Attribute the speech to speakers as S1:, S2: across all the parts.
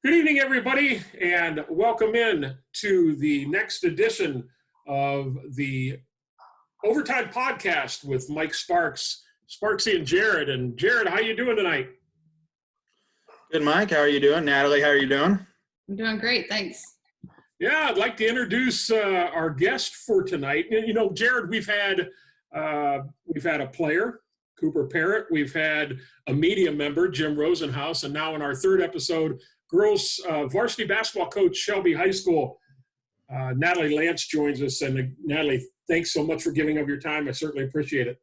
S1: Good evening, everybody, and welcome in to the next edition of the Overtime Podcast with Mike Sparks, Sparksy, and Jared. And Jared, how you doing tonight?
S2: Good, Mike. How are you doing? Natalie, how are you doing?
S3: I'm doing great, thanks.
S1: Yeah, I'd like to introduce our guest for tonight. You know, Jared, we've had a player, Cooper Parrott. We've had a media member, Jim Rosenhaus, and now in our third episode, girls varsity basketball coach, Shelby High School, Natalie Lantz joins us. And Natalie, thanks so much for giving up your time. I certainly appreciate it.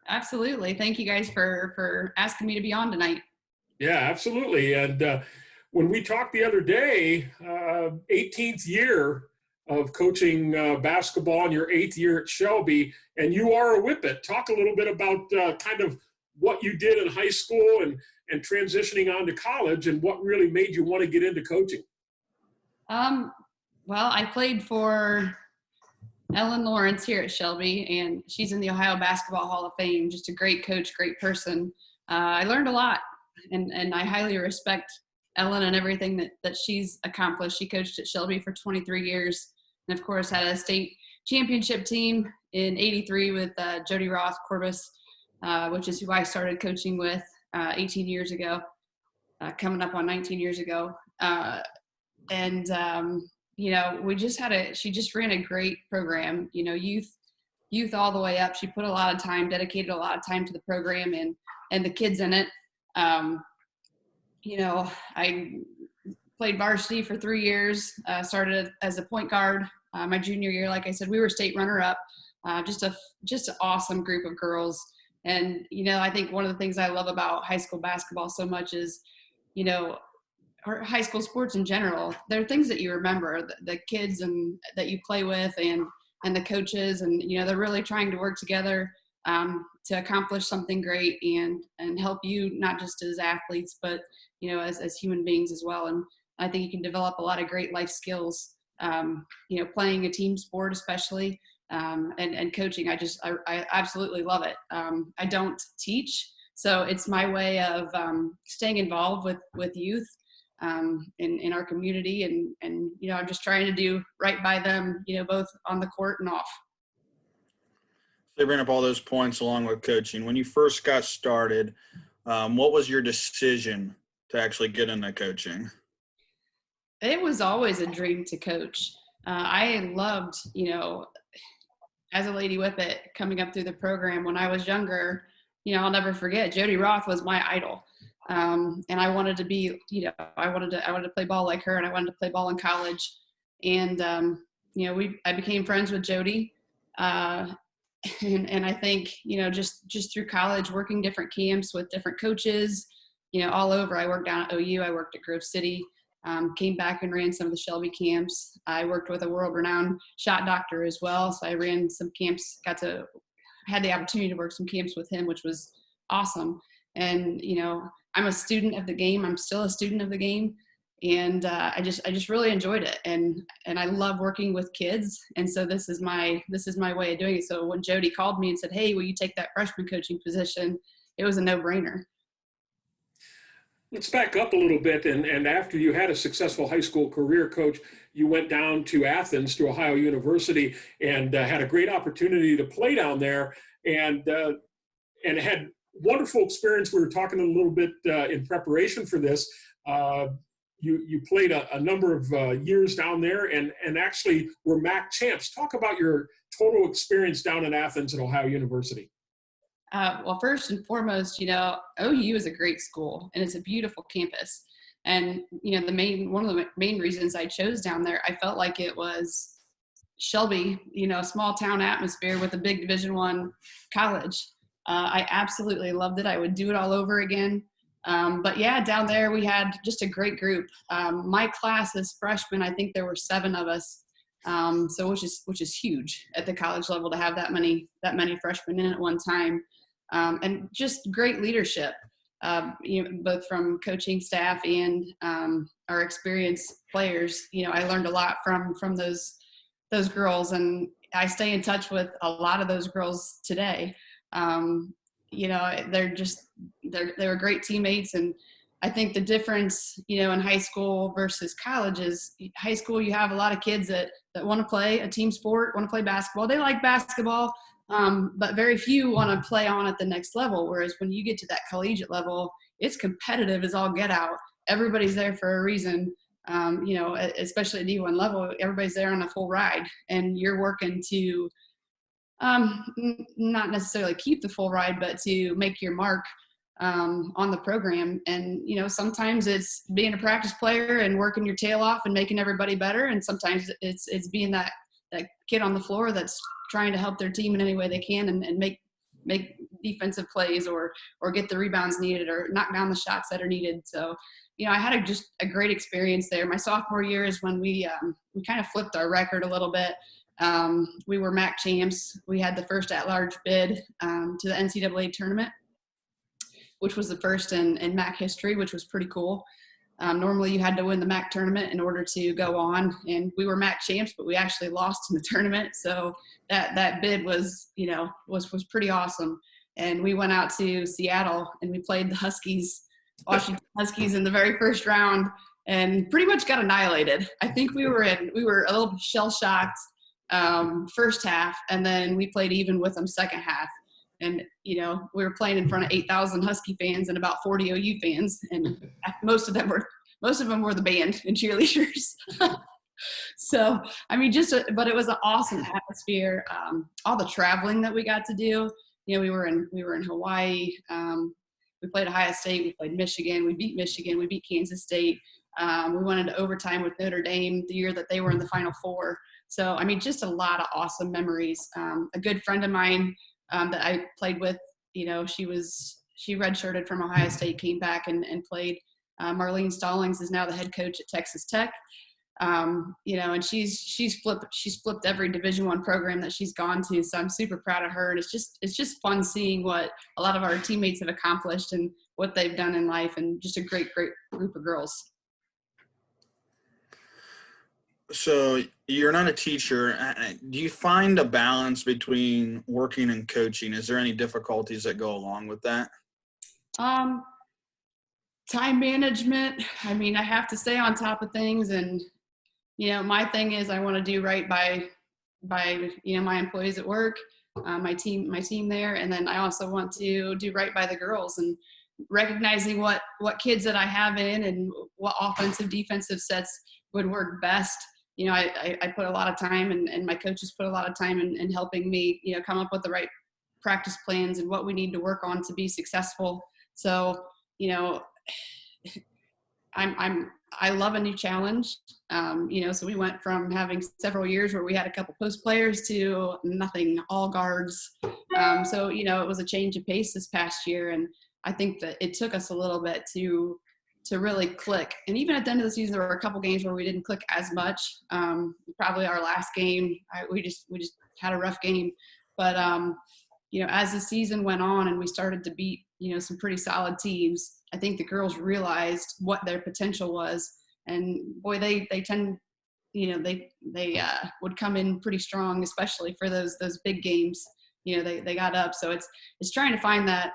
S3: Absolutely. Thank you guys for asking me to be on tonight.
S1: Yeah, absolutely. And when we talked the other day, 18th year of coaching basketball and your 8th year at Shelby, and you are a Whippet. Talk a little bit about kind of what you did in high school and transitioning on to college and what really made you want to get into coaching.
S3: Well, I played for Ellen Lawrence here at Shelby, and she's in the Ohio Basketball Hall of Fame. Just a great coach, great person. I learned a lot, and I highly respect Ellen and everything that she's accomplished. She coached at Shelby for 23 years, and of course had a state championship team in '83 with Jody Roth Corbus, which is who I started coaching with 18 years ago, coming up on 19 years ago. You know, she just ran a great program, you know, youth all the way up. She put a lot of time, dedicated a lot of time to the program and the kids in it. You know, I played varsity for 3 years, started as a point guard. My junior year, like I said, we were state runner-up, just an awesome group of girls. And, you know, I think one of the things I love about high school basketball so much is, you know, or high school sports in general, there are things that you remember, the kids and that you play with and the coaches, and, you know, they're really trying to work together to accomplish something great and help you, not just as athletes, but, you know, as human beings as well. And I think you can develop a lot of great life skills, you know, playing a team sport, especially, and coaching. I absolutely love it. I don't teach, so it's my way of staying involved with youth in our community, and you know, I'm just trying to do right by them, you know, both on the court and off.
S2: So you bring up all those points along with coaching. When you first got started, what was your decision to actually get into coaching?
S3: It was always a dream to coach. I loved, you know, as a Lady Whippet coming up through the program when I was younger. You know, I'll never forget, Jody Roth was my idol. And I wanted to be, you know, I wanted to play ball like her, and I wanted to play ball in college. And, you know, I became friends with Jody. And I think, you know, just through college, working different camps with different coaches, you know, all over. I worked down at OU, I worked at Grove City, came back and ran some of the Shelby camps. I worked with a world-renowned shot doctor as well. So I ran some camps, had the opportunity to work some camps with him, which was awesome. And, you know, I'm a student of the game. I'm still a student of the game. And I just really enjoyed it. And I love working with kids. And so this is my way of doing it. So when Jody called me and said, "Hey, will you take that freshman coaching position?" It was a no-brainer.
S1: Let's back up a little bit. And after you had a successful high school career, Coach, you went down to Athens, to Ohio University, and had a great opportunity to play down there, and had wonderful experience. We were talking a little bit in preparation for this. You played a number of years down there and actually were MAC champs. Talk about your total experience down in Athens at Ohio University.
S3: Well, first and foremost, you know, OU is a great school, and it's a beautiful campus. And, you know, one of the main reasons I chose down there, I felt like it was Shelby, you know, small town atmosphere with a big Division I college. I absolutely loved it. I would do it all over again. But yeah, down there we had just a great group. My class as freshmen, I think there were 7 of us. So which is huge at the college level to have that many freshmen in at one time. And just great leadership, you know, both from coaching staff and our experienced players. You know, I learned a lot from those girls, and I stay in touch with a lot of those girls today. You know, they were great teammates, and I think the difference, in high school versus college is high school, you have a lot of kids that want to play a team sport, want to play basketball. They like basketball, but very few want to play on at the next level. Whereas when you get to that collegiate level, it's competitive as all get out. Everybody's there for a reason. Especially at D1 level, everybody's there on a full ride, and you're working to not necessarily keep the full ride, but to make your mark on the program. And, sometimes it's being a practice player and working your tail off and making everybody better. And sometimes it's being that kid on the floor that's trying to help their team in any way they can and make defensive plays or get the rebounds needed or knock down the shots that are needed. So, I had just a great experience there. My sophomore year is when we kind of flipped our record a little bit. We were MAC champs. We had the first at-large bid to the NCAA tournament, which was the first in MAC history, which was pretty cool. Normally you had to win the MAC tournament in order to go on, and we were MAC champs, but we actually lost in the tournament. So that bid was pretty awesome. And we went out to Seattle and we played the Washington Huskies in the very first round and pretty much got annihilated. I think we were a little shell-shocked first half, and then we played even with them second half. And, we were playing in front of 8,000 Husky fans and about 40 OU fans. And most of them were the band and cheerleaders. So, but it was an awesome atmosphere. All the traveling that we got to do, we were in Hawaii. We played Ohio State. We played Michigan. We beat Michigan. We beat Kansas State. We went into overtime with Notre Dame the year that they were in the Final Four. So, just a lot of awesome memories. A good friend of mine that I played with, she redshirted from Ohio State, came back and played. Marlene Stallings is now the head coach at Texas Tech. And she's flipped every Division I program that she's gone to. So I'm super proud of her. And it's just fun seeing what a lot of our teammates have accomplished and what they've done in life, and just a great group of girls.
S2: So you're not a teacher. Do you find a balance between working and coaching? Is there any difficulties that go along with that?
S3: Time management. I have to stay on top of things, and my thing is I want to do right by my employees at work, my team there, and then I also want to do right by the girls, and recognizing what kids that I have in and what offensive defensive sets would work best. I put a lot of time, and my coaches put a lot of time in helping me, come up with the right practice plans and what we need to work on to be successful. So, I love a new challenge. So we went from having several years where we had a couple post players to nothing, all guards. So, it was a change of pace this past year. And I think that it took us a little bit to really click. And even at the end of the season, there were a couple games where we didn't click as much. Probably our last game, we just had a rough game. But, as the season went on and we started to beat, some pretty solid teams, I think the girls realized what their potential was. And boy, they tend, they would come in pretty strong, especially for those big games. They got up. So it's trying to find that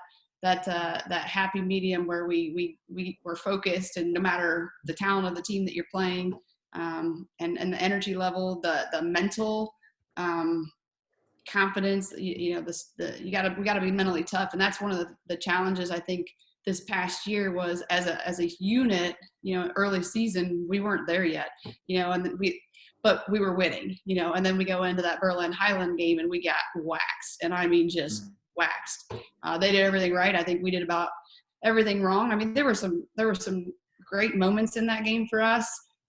S3: happy medium where we were focused, and no matter the talent of the team that you're playing, and the energy level, the mental confidence, we gotta be mentally tough. And that's one of the challenges I think this past year was as a unit. Early season we weren't there yet, but we were winning, and then we go into that Berlin Highland game and we got waxed, and just waxed. They did everything right. I think we did about everything wrong. There were some great moments in that game for us,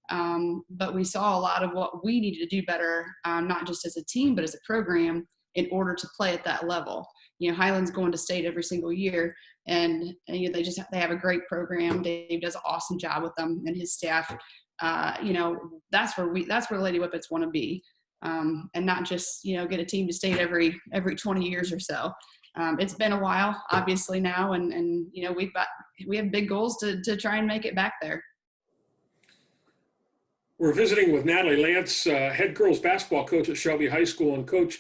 S3: but we saw a lot of what we needed to do better, not just as a team but as a program, in order to play at that level. Highland's going to state every single year, and they have a great program. Dave does an awesome job with them and his staff. That's where Lady Whippets want to be, and not just get a team to state every 20 years or so. It's been a while, obviously now, and we have big goals to try and make it back there.
S1: We're visiting with Natalie Lantz, head girls basketball coach at Shelby High School. And Coach,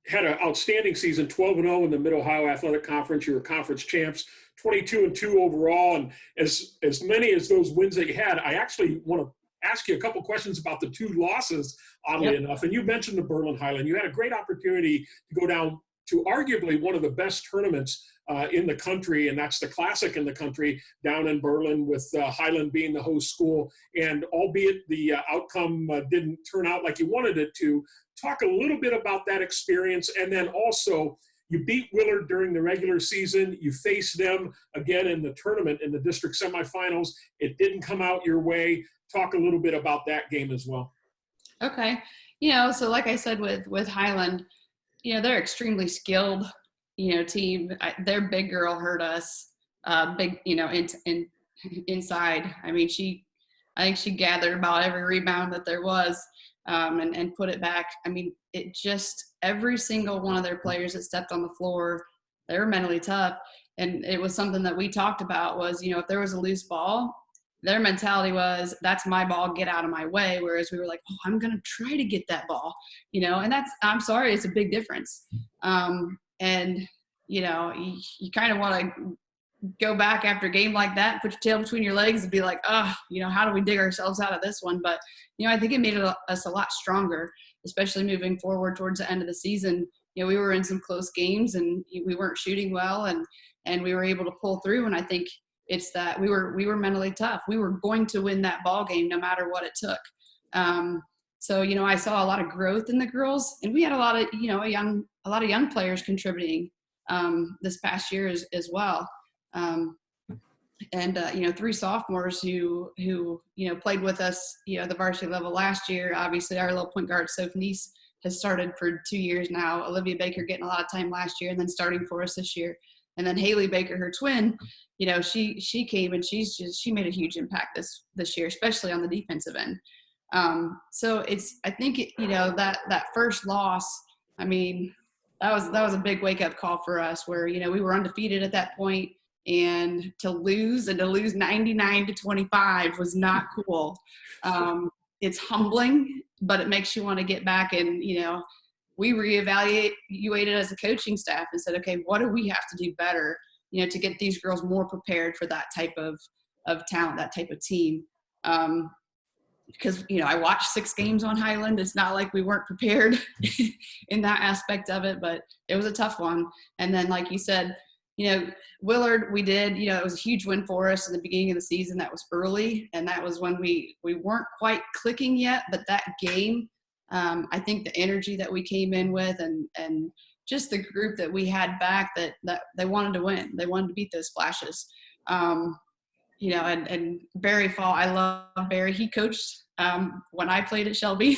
S1: had an outstanding season, 12-0 in the Mid-Ohio Athletic Conference. You were conference champs, 22-2 overall. And as many as those wins that you had, I actually want to ask you a couple questions about the 2 losses, oddly enough. And you mentioned the Berlin Highland. You had a great opportunity to go down to arguably one of the best tournaments in the country, and that's the Classic in the country down in Berlin, with Highland being the host school. And albeit the outcome didn't turn out like you wanted it to, talk a little bit about that experience. And then also, you beat Willard during the regular season. You faced them again in the tournament in the district semifinals. It didn't come out your way. Talk a little bit about that game as well.
S3: Okay. So like I said with Highland, they're extremely skilled, team. Their big girl hurt us, big, inside. I think she gathered about every rebound that there was, and put it back. It just, every single one of their players that stepped on the floor, they were mentally tough. And it was something that we talked about was, if there was a loose ball, their mentality was, that's my ball, get out of my way. Whereas we were like, oh, I'm going to try to get that ball, and that's, I'm sorry, it's a big difference. And, you kind of want to go back after a game like that and put your tail between your legs and be like, oh, how do we dig ourselves out of this one? But, I think it made us a lot stronger, especially moving forward towards the end of the season. We were in some close games and we weren't shooting well, and we were able to pull through. And I think it's that we were mentally tough. We were going to win that ball game no matter what it took. So, I saw a lot of growth in the girls, and we had a lot of young players contributing this past year as well. And 3 sophomores who played with us, the varsity level last year. Obviously, our little point guard, Sophie, has started for 2 years now. Olivia Baker getting a lot of time last year and then starting for us this year. And then Haley Baker, her twin, she came and she made a huge impact this year, especially on the defensive end. So I think that first loss, that was a big wake up call for us, where, we were undefeated at that point, and to lose 99-25 was not cool. It's humbling, but it makes you want to get back and, we reevaluated as a coaching staff and said, okay, what do we have to do better, to get these girls more prepared for that type of talent, that type of team. Because, I watched 6 games on Highland. It's not like we weren't prepared in that aspect of it, but it was a tough one. And then, like you said, Willard, we did, it was a huge win for us in the beginning of the season. That was early, and that was when we weren't quite clicking yet. But that game, I think the energy that we came in with and just the group that we had back, that they wanted to win. They wanted to beat those Flashes. And Barry Fall, I love Barry. He coached when I played at Shelby.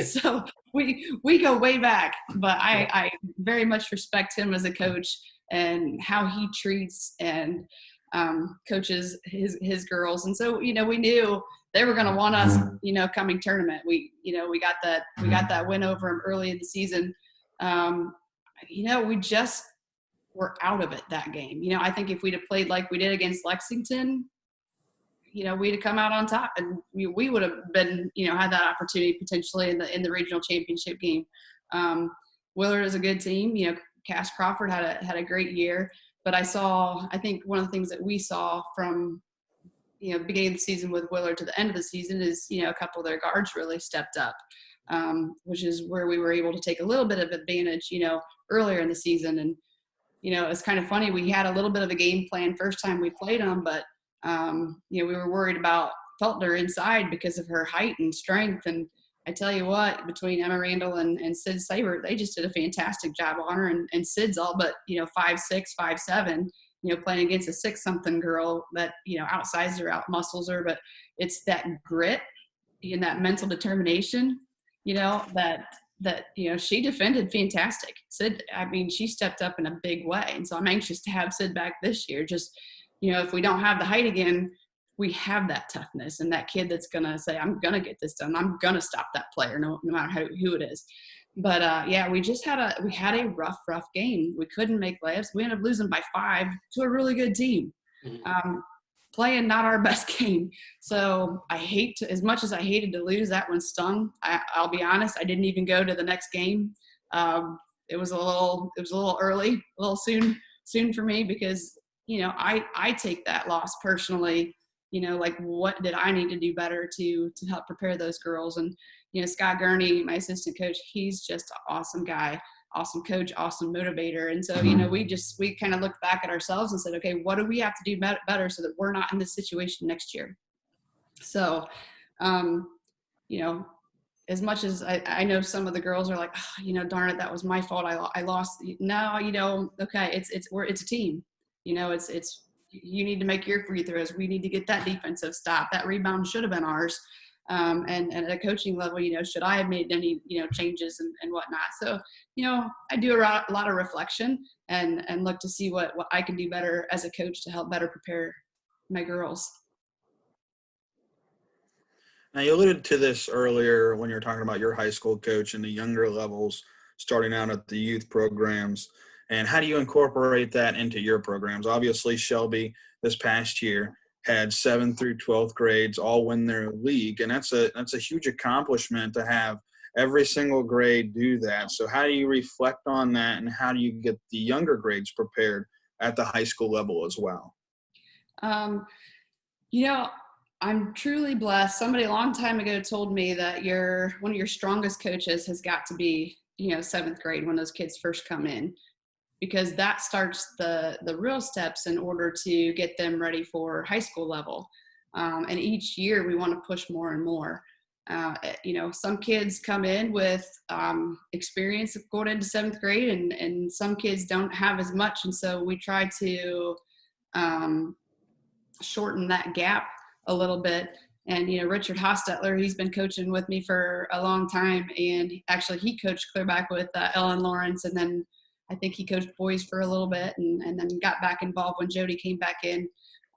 S3: So we go way back, but I very much respect him as a coach and how he treats and coaches his girls. And so, we knew they were going to want us, coming tournament. We got that win over them early in the season. We just were out of it that game. I think if we'd have played like we did against Lexington, we'd have come out on top, and we would have been, had that opportunity potentially in the regional championship game. Willard is a good team. Cass Crawford had a great year, but I think one of the things that we saw from, beginning of the season with Willard to the end of the season is, a couple of their guards really stepped up, which is where we were able to take a little bit of advantage, earlier in the season. And, it's kind of funny. We had a little bit of a game plan first time we played them, but, we were worried about Feltner inside because of her height and strength. And I tell you what, between Emma Randall and Sid Saber, they just did a fantastic job on her. And Sid's all but, 5'6", 5'7", playing against a 6-something girl that, outsized her, out-muscles her. But it's that grit and that mental determination, that she defended fantastic. Sid, she stepped up in a big way. And so I'm anxious to have Sid back this year. Just, if we don't have the height again, we have that toughness and that kid that's going to say, I'm going to get this done. I'm going to stop that player, no matter who it is. But, we had a rough game. We couldn't make layups. We ended up losing by 5 to a really good team, playing not our best game. So as much as I hated to lose, that one stung. I'll be honest, I didn't even go to the next game. It was a little early, a little soon for me because, I take that loss personally, like what did I need to do better to help prepare those girls? And, Scott Gurney, my assistant coach, he's just an awesome guy, awesome coach, awesome motivator. And so, we kind of looked back at ourselves and said, okay, what do we have to do better so that we're not in this situation next year? So, you know, as much as I know some of the girls are like, oh, darn it, that was my fault. I lost. No, okay. It's a team, it's, you need to make your free throws. We need to get that defensive stop. That rebound should have been ours. And at a coaching level, should I have made any, changes and whatnot? So, I do a lot of reflection and look to see what I can do better as a coach to help better prepare my girls.
S2: Now, you alluded to this earlier when you were talking about your high school coach and the younger levels starting out at the youth programs. And how do you incorporate that into your programs? Obviously, Shelby this past year had 7th through 12th grades all win their league, and that's a huge accomplishment to have every single grade do that. So how do you reflect on that, and how do you get the younger grades prepared at the high school level as well?
S3: I'm truly blessed. Somebody a long time ago told me that one of your strongest coaches has got to be, 7th grade when those kids first come in, because that starts the real steps in order to get them ready for high school level. And each year we want to push more and more. Some kids come in with experience going into 7th grade and some kids don't have as much. And so we try to shorten that gap a little bit. And, Richard Hostetler, he's been coaching with me for a long time. And actually he coached clearback with Ellen Lawrence. And then I think he coached boys for a little bit and then got back involved when Jody came back in.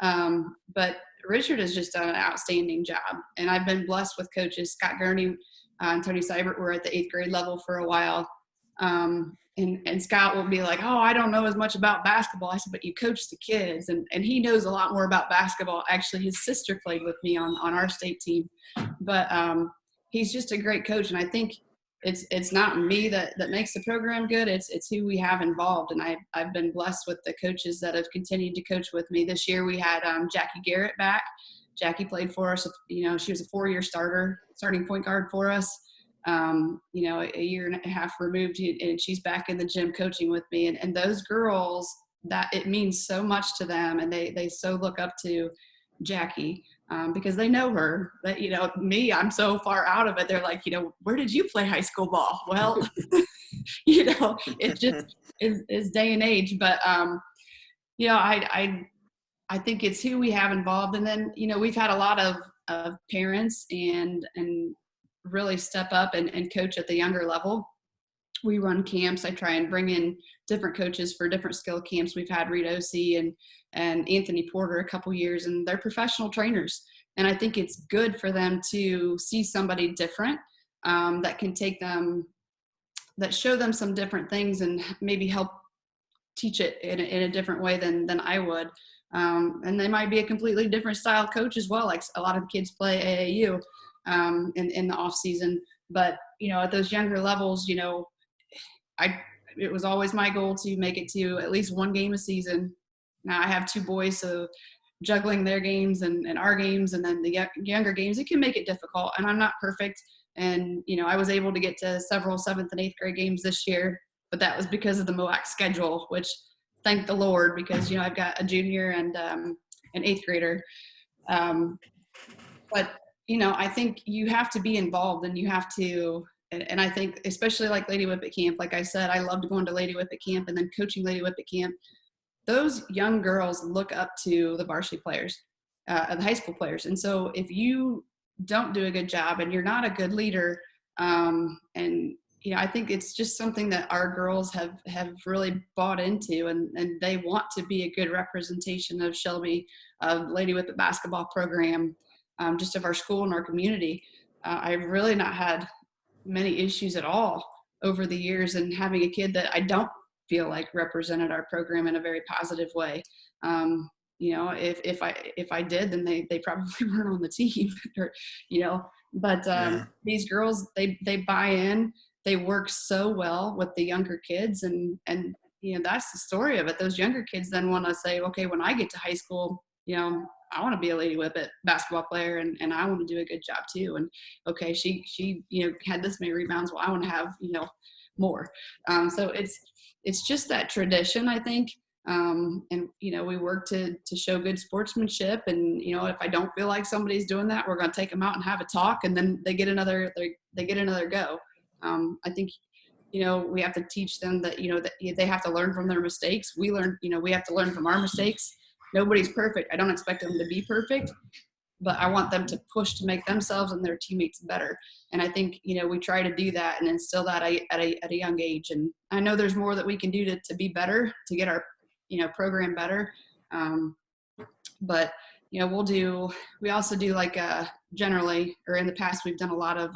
S3: But Richard has just done an outstanding job. And I've been blessed with coaches. Scott Gurney and Tony Seibert were at the 8th grade level for a while. And Scott will be like, oh, I don't know as much about basketball. I said, but you coach the kids. And he knows a lot more about basketball. Actually, his sister played with me on our state team. But he's just a great coach. And I think it's not me that makes the program good. It's who we have involved. And I've been blessed with the coaches that have continued to coach with me. This year we had Jackie Garrett back. Jackie played for us. She was a 4-year starting point guard for us. A year and a half removed, and she's back in the gym coaching with me. And those girls, that it means so much to them, and they so look up to Jackie because they know her. That me, I'm so far out of it. They're like, where did you play high school ball? Well, it just is day and age. But I think it's who we have involved, and then we've had a lot of parents and really step up and coach at the younger level. We run camps. I try and bring in different coaches for different skill camps. We've had Reed Osee and Anthony Porter a couple years, and they're professional trainers. And I think it's good for them to see somebody different that can take them, that show them some different things and maybe help teach it in a different way than I would. And they might be a completely different style coach as well. Like a lot of kids play AAU in the off season, but at those younger levels, it was always my goal to make it to at least one game a season. Now I have 2 boys, so juggling their games and our games and then the younger games, it can make it difficult, and I'm not perfect. And I was able to get to several 7th and 8th grade games this year, but that was because of the MOAC schedule, which thank the Lord, because I've got a junior and an 8th grader. But I think you have to be involved, and you have to, and I think especially like Lady Whippet camp, like I said, I loved going to Lady Whippet camp and then coaching Lady Whippet camp. Those young girls look up to the varsity players, the high school players. And so if you don't do a good job and you're not a good leader, and I think it's just something that our girls have really bought into, and they want to be a good representation of Shelby, of Lady Whippet basketball program, just of our school and our community. I've really not had many issues at all over the years, and having a kid that I don't feel like represented our program in a very positive way. If I did, then they probably weren't on the team, or, but these girls, they buy in, they work so well with the younger kids, and that's the story of it. Those younger kids then want to say, okay, when I get to high school, I want to be a Lady Whippet basketball player, and I want to do a good job too. And okay, she had this many rebounds. Well, I want to have more. So it's just that tradition, I think. And we work to show good sportsmanship. And if I don't feel like somebody's doing that, we're going to take them out and have a talk, and then they get another go. I think we have to teach them that that they have to learn from their mistakes. We have to learn from our mistakes. Nobody's perfect. I don't expect them to be perfect, but I want them to push to make themselves and their teammates better. And I think, we try to do that and instill that at a young age. And I know there's more that we can do to be better, to get our, program better. But, we also do like generally, or in the past, we've done a lot of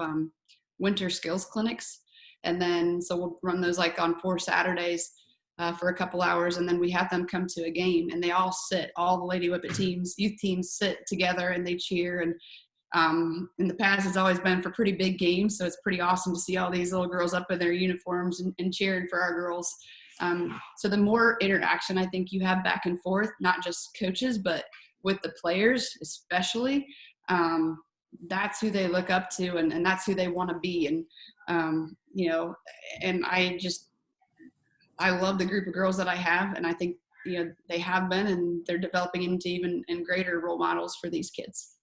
S3: winter skills clinics. And then, so we'll run those like on 4 Saturdays for a couple hours, and then we have them come to a game, and they all the Lady Whippet teams, youth teams sit together and they cheer. And in the past, it's always been for pretty big games, so it's pretty awesome to see all these little girls up in their uniforms and cheering for our girls. So the more interaction I think you have back and forth, not just coaches, but with the players especially, that's who they look up to, and that's who they want to be. And and I love the group of girls that I have, and I think they have been, and they're developing into even greater role models for these kids.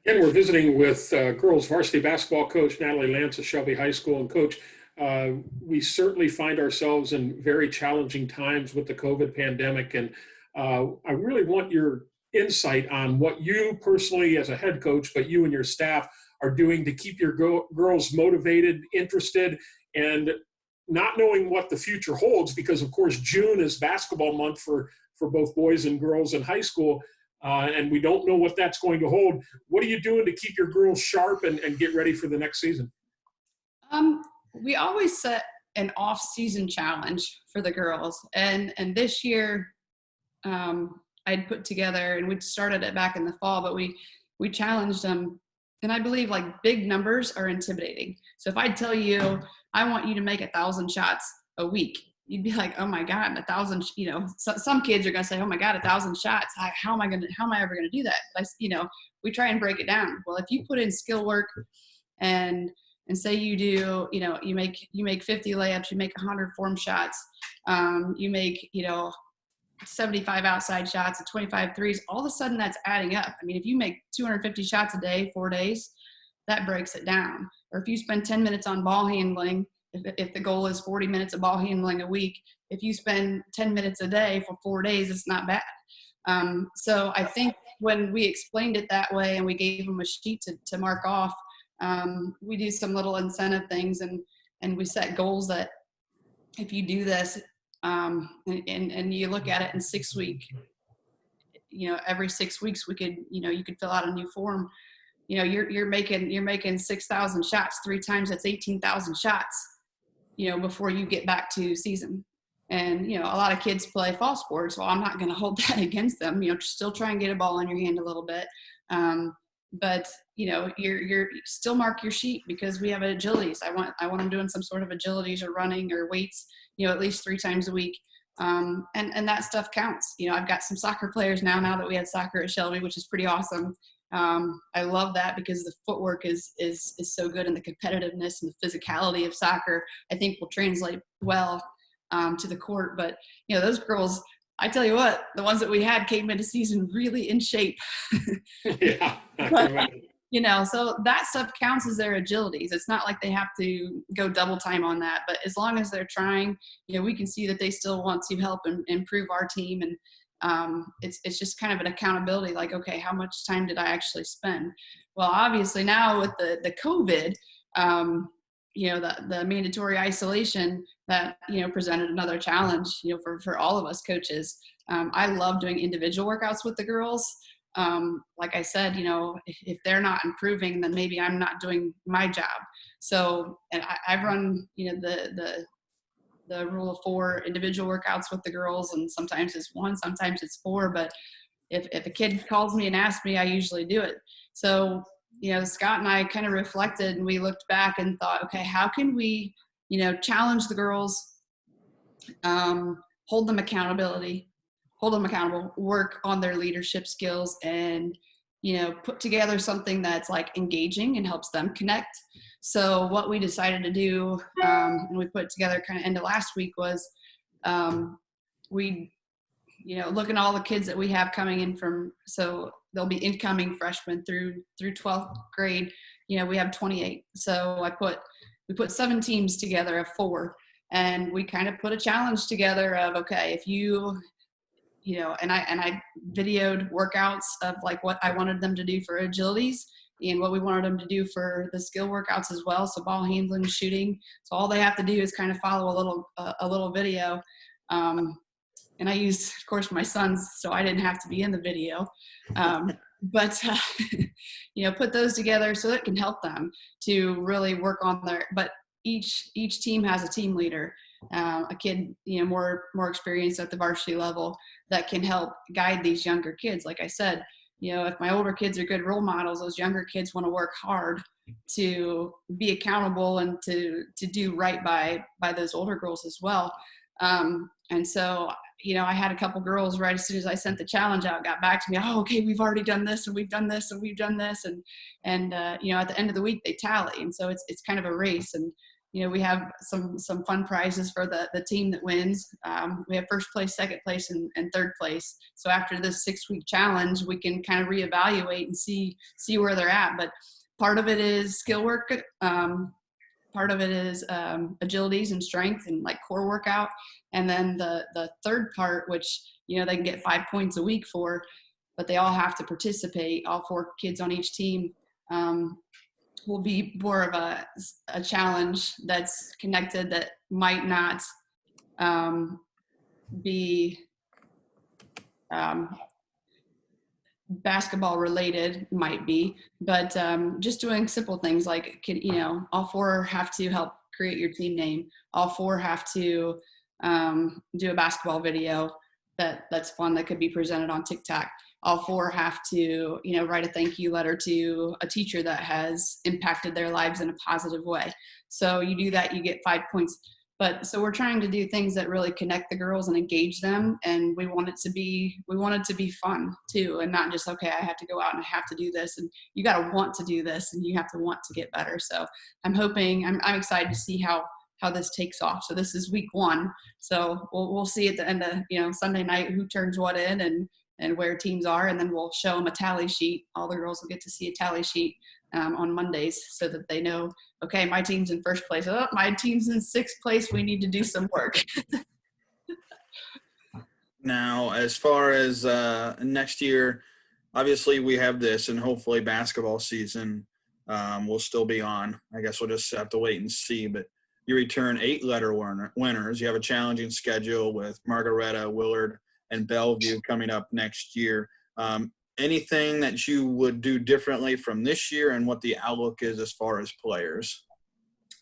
S1: And we're visiting with girls varsity basketball coach Natalie Lantz of Shelby High School. And Coach, we certainly find ourselves in very challenging times with the COVID pandemic, and I really want your insight on what you personally as a head coach, but you and your staff are doing to keep your girls motivated, interested, and not knowing what the future holds, because of course June is basketball month for both boys and girls in high school, and we don't know what that's going to hold. What are you doing to keep your girls sharp and get ready for the next season?
S3: We always set an off-season challenge for the girls, and this year I'd put together, and we'd started it back in the fall, but we challenged them. And I believe like big numbers are intimidating. So if I tell you, I want you to make 1,000 shots a week, you'd be like, oh my God, 1,000, some kids are going to say, oh my God, 1,000 shots. How am I ever going to do that? But we try and break it down. Well, if you put in skill work and say you do, you make 50 layups, you make 100 form shots, you make, 75 outside shots and 25 threes, all of a sudden that's adding up. I mean, if you make 250 shots a day, 4 days, that breaks it down. Or if you spend 10 minutes on ball handling, if the goal is 40 minutes of ball handling a week, if you spend 10 minutes a day for 4 days, it's not bad. So I think when we explained it that way and we gave them a sheet to mark off, we do some little incentive things, and we set goals that if you do this, and you look at it in 6 weeks, every 6 weeks we could, you could fill out a new form. You're making 6,000 shots 3 times. That's 18,000 shots, before you get back to season. And, a lot of kids play fall sports. Well, I'm not going to hold that against them, still try and get a ball in your hand a little bit. But you're still mark your sheet, because we have agilities. I want them doing some sort of agilities or running or weights, at least 3 times a week. And that stuff counts. I've got some soccer players now that we have soccer at Shelby, which is pretty awesome. I love that because the footwork is so good, and the competitiveness and the physicality of soccer, I think, will translate well to the court. But, those girls, I tell you what, the ones that we had came into season really in shape.
S1: Yeah.
S3: But, so that stuff counts as their agilities. It's not like they have to go double time on that, but as long as they're trying, we can see that they still want to help and improve our team. And it's just kind of an accountability, like, okay, how much time did I actually spend? Well, obviously now with the COVID, the mandatory isolation that, presented another challenge, for all of us coaches. I love doing individual workouts with the girls. Like I said, if they're not improving, then maybe I'm not doing my job. So, and I've run, the rule of 4 individual workouts with the girls, and sometimes it's 1, sometimes it's 4, but if a kid calls me and asks me, I usually do it. So Scott and I kind of reflected and we looked back and thought, okay, how can we, challenge the girls, hold them accountable, work on their leadership skills, and, put together something that's like engaging and helps them connect. So what we decided to do, and we put together kind of end of last week, was we, looking at all the kids that we have coming in so they'll be incoming freshmen through 12th grade. We have 28. So we put 7 teams together of 4, and we kind of put a challenge together of, okay, if and I videoed workouts of like what I wanted them to do for agilities and what we wanted them to do for the skill workouts as well. So ball handling, shooting. So all they have to do is kind of follow a little video. And I used, of course, my sons, so I didn't have to be in the video. But put those together so it can help them to really work on but each team has a team leader, a kid, more experienced at the varsity level that can help guide these younger kids. Like I said, if my older kids are good role models, those younger kids want to work hard to be accountable and to do right by those older girls as well. And so, I had a couple girls right as soon as I sent the challenge out, got back to me, oh, okay, we've already done this and we've done this and we've done this. And at the end of the week they tally. And so it's kind of a race. And, we have some fun prizes for the team that wins. We have first place, second place, and third place. So after this 6-week challenge, we can kind of reevaluate and see where they're at. But part of it is skill work. Part of it is agilities and strength and like core workout. And then the third part, which, they can get 5 points a week for, but they all have to participate, all 4 kids on each team, will be more of a challenge that's connected that might not be basketball related, might be, but just doing simple things like, all 4 have to help create your team name. All 4 have to do a basketball video that's fun that could be presented on TikTok. All 4 have to, write a thank you letter to a teacher that has impacted their lives in a positive way. So you do that, you get 5 points. But so we're trying to do things that really connect the girls and engage them. And we want it to be fun too. And not just, okay, I have to go out and I have to do this, and you got to want to do this and you have to want to get better. So I'm excited to see how this takes off. So this is week 1. So we'll see at the end of, Sunday night, who turns what in and where teams are. And then we'll show them a tally sheet. All the girls will get to see a tally sheet on Mondays so that they know, okay, my team's in first place. Oh, my team's in 6th place. We need to do some work.
S2: Now, as far as next year, obviously we have this, and hopefully basketball season will still be on. I guess we'll just have to wait and see. But you return 8-letter winners. You have a challenging schedule with Margaretta, Willard, and Bellevue coming up next year. Anything that you would do differently from this year, and what the outlook is as far as players?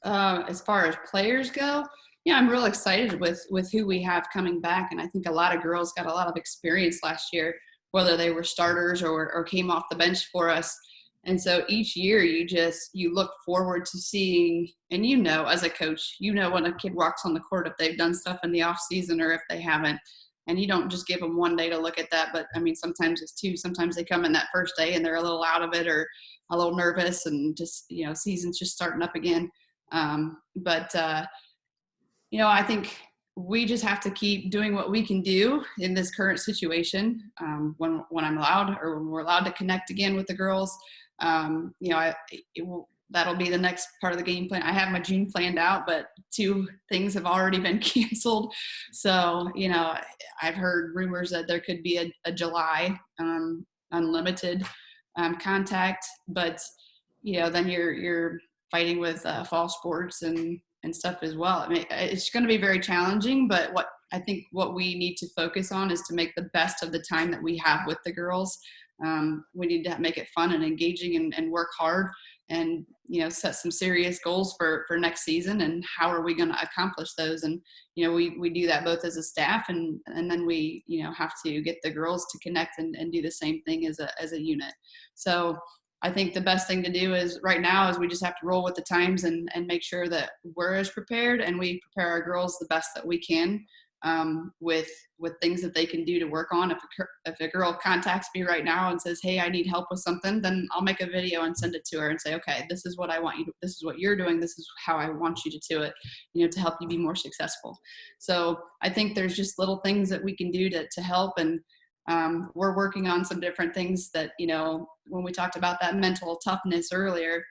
S3: As far as players go, I'm real excited with who we have coming back. And I think a lot of girls got a lot of experience last year, whether they were starters or came off the bench for us. And so each year you look forward to seeing, and as a coach, when a kid walks on the court, if they've done stuff in the off season or if they haven't. And you don't just give them one day to look at that, but sometimes it's 2. Sometimes they come in that first day and they're a little out of it or a little nervous and just, season's just starting up again. I think we just have to keep doing what we can do in this current situation. When I'm allowed, or when we're allowed to connect again with the girls, that'll be the next part of the game plan. I have my June planned out, but 2 things have already been canceled. So, I've heard rumors that there could be a July unlimited contact, but, then you're fighting with fall sports and stuff as well. It's going to be very challenging, but what we need to focus on is to make the best of the time that we have with the girls. We need to make it fun and engaging and work hard and, set some serious goals for next season, and how are we going to accomplish those. And, we do that both as a staff and then we, have to get the girls to connect and do the same thing as a unit. So I think the best thing to do is right now is we just have to roll with the times and make sure that we're as prepared and we prepare our girls the best that we can, with things that they can do to work on. If a girl contacts me right now and says, hey, I need help with something, then I'll make a video and send it to her and say, okay, this is what I want you to, this is what you're doing. This is how I want you to do it, to help you be more successful. So I think there's just little things that we can do to help. And we're working on some different things that, when we talked about that mental toughness earlier,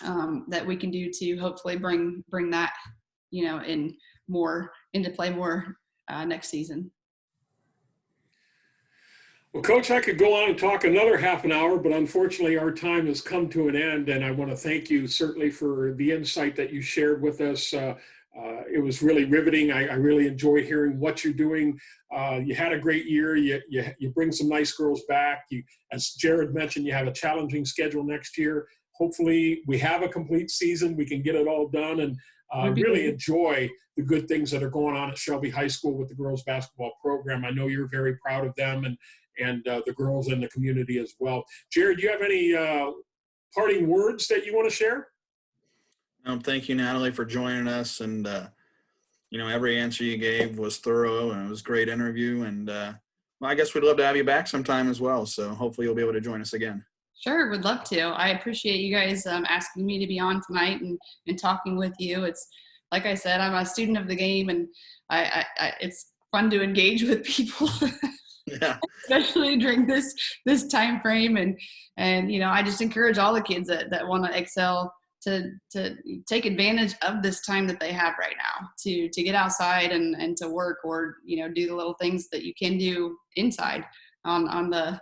S3: that we can do to hopefully bring that, into play more next season.
S1: Well, Coach, I could go on and talk another half an hour, but unfortunately our time has come to an end, and I want to thank you certainly for the insight that you shared with us. It was really riveting. I really enjoyed hearing what you're doing. You had a great year. You bring some nice girls back. As Jared mentioned, you have a challenging schedule next year. Hopefully we have a complete season. We can get it all done, and really enjoy the good things that are going on at Shelby High School with the girls basketball program. I know you're very proud of them and the girls in the community as well. Jared, do you have any parting words that you want to share?
S2: Thank you, Natalie, for joining us. And, every answer you gave was thorough, and it was a great interview. And I guess we'd love to have you back sometime as well. So hopefully you'll be able to join us again. Sure,
S3: would love to. I appreciate you guys asking me to be on tonight and talking with you. It's like I said, I'm a student of the game, and I it's fun to engage with people. Yeah. Especially during this time frame. And I just encourage all the kids that want to excel to take advantage of this time that they have right now to get outside and to work, or do the little things that you can do inside on the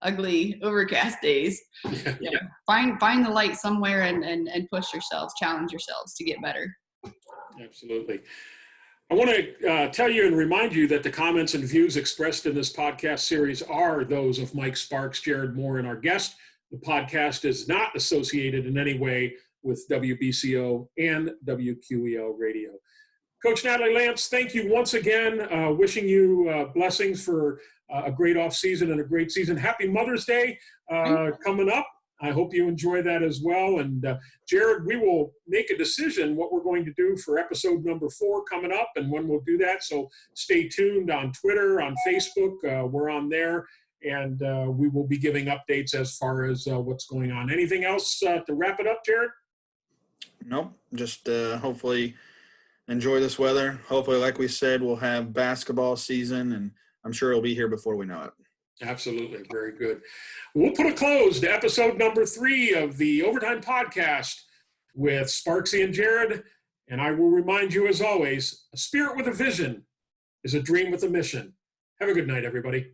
S3: ugly overcast days. Yeah. Find the light somewhere and push yourselves, challenge yourselves to get better.
S1: Absolutely. I want to tell you and remind you that the comments and views expressed in this podcast series are those of Mike Sparks, Jared Moore, and our guest. The podcast is not associated in any way with WBCO and WQEO Radio. Coach Natalie Lantz, thank you once again. Wishing you blessings for a great off season and a great season. Happy Mother's Day coming up. I hope you enjoy that as well. And Jared, we will make a decision what we're going to do for episode number 4 coming up and when we'll do that. So stay tuned on Twitter, on Facebook. We're on there, and we will be giving updates as far as what's going on. Anything else to wrap it up, Jared?
S2: Nope. Just hopefully enjoy this weather. Hopefully, like we said, we'll have basketball season, and I'm sure it'll be here before we know it.
S1: Absolutely. Very good. We'll put a close to episode number 3 of the Overtime Podcast with Sparksy and Jared. And I will remind you, as always, a spirit with a vision is a dream with a mission. Have a good night, everybody.